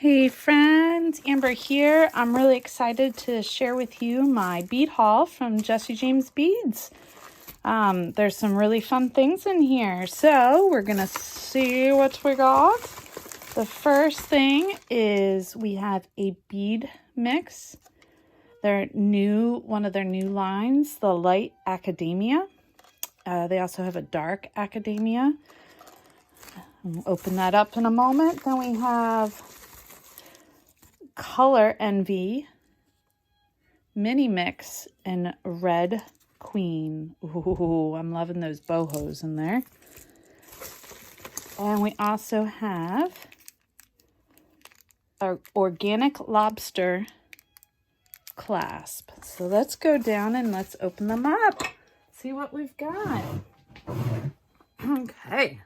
Hey friends, Amber here. I'm really excited to share with you my bead haul from Jesse James Beads. There's some really fun things in here, so we're gonna see what we got. The first thing is we have a bead mix. One of their new lines, the Light Academia. They also have a Dark Academia. I'll open that up in a moment. Then we have Color Envy mini mix in Red Queen. Ooh, I'm loving those bohos in there. And we also have our organic lobster clasp. So let's go down and let's open them up. See what we've got. Okay,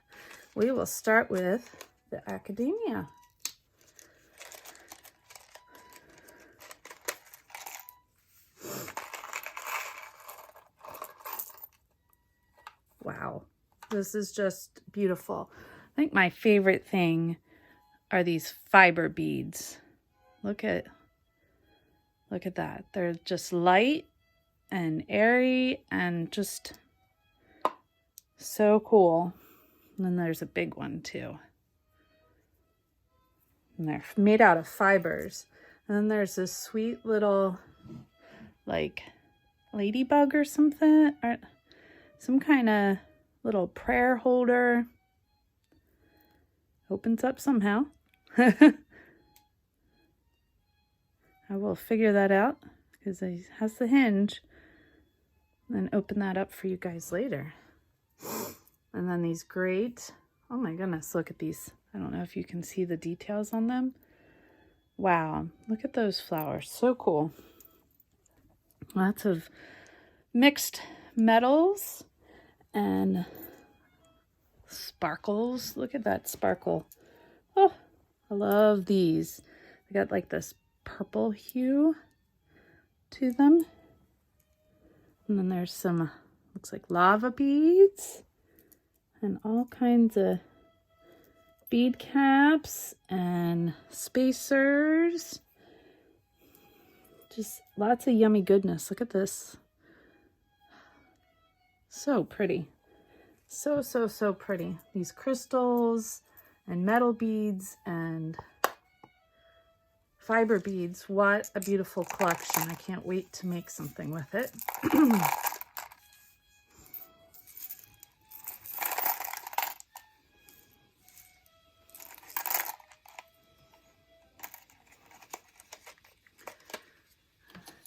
we will start with the Academia. Wow, this is just beautiful. I think my favorite thing are these fiber beads. Look at that. They're just light and airy and just so cool. And then there's a big one too. And they're made out of fibers. And then there's this sweet little like ladybug or something, or some kind of little prayer holder. Opens up somehow. I will figure that out because it has the hinge. And open that up for you guys later. And then these great, oh my goodness, look at these. I don't know if you can see the details on them. Wow, look at those flowers. So cool. Lots of mixed metals and sparkles. Look at that sparkle. Oh, I love these. They got like this purple hue to them. And then there's some, looks like lava beads and all kinds of bead caps and spacers. Just lots of yummy goodness. Look at this. So pretty. So pretty. These crystals and metal beads and fiber beads. What a beautiful collection. I can't wait to make something with it.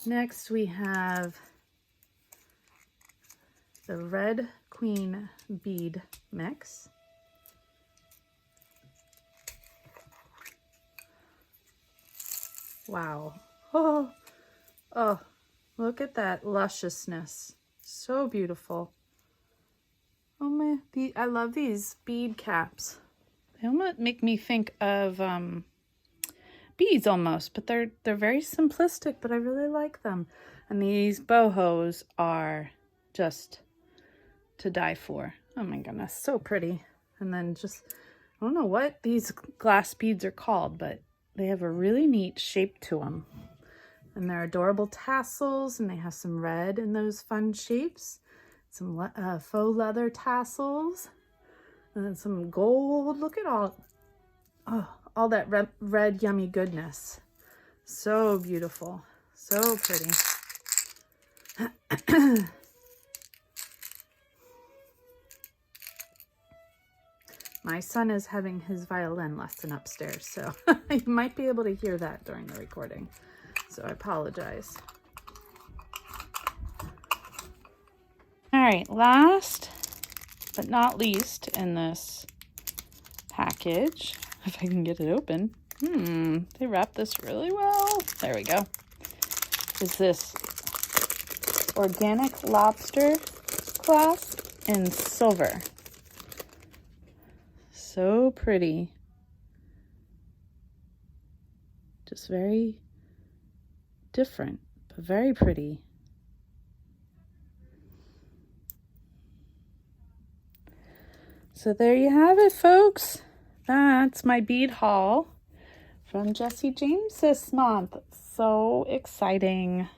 Next we have the Red Queen bead mix. Wow. Oh, look at that lusciousness. So beautiful. Oh man, I love these bead caps. They almost make me think of beads almost, but they're very simplistic, but I really like them. And these bohos are just to die for. Oh my goodness, so pretty. And then just, I don't know what these glass beads are called, but they have a really neat shape to them. And they're adorable tassels, and they have some red in those fun shapes. Some faux leather tassels, and then some gold. Look at all that red yummy goodness. So beautiful, so pretty. My son is having his violin lesson upstairs, so you might be able to hear that during the recording. So I apologize. All right, last but not least in this package, if I can get it open. They wrap this really well. There we go. Is this organic lobster clasp in silver. So pretty. Just very different, but very pretty. So there you have it, folks. That's my bead haul from Jesse James this month. So exciting.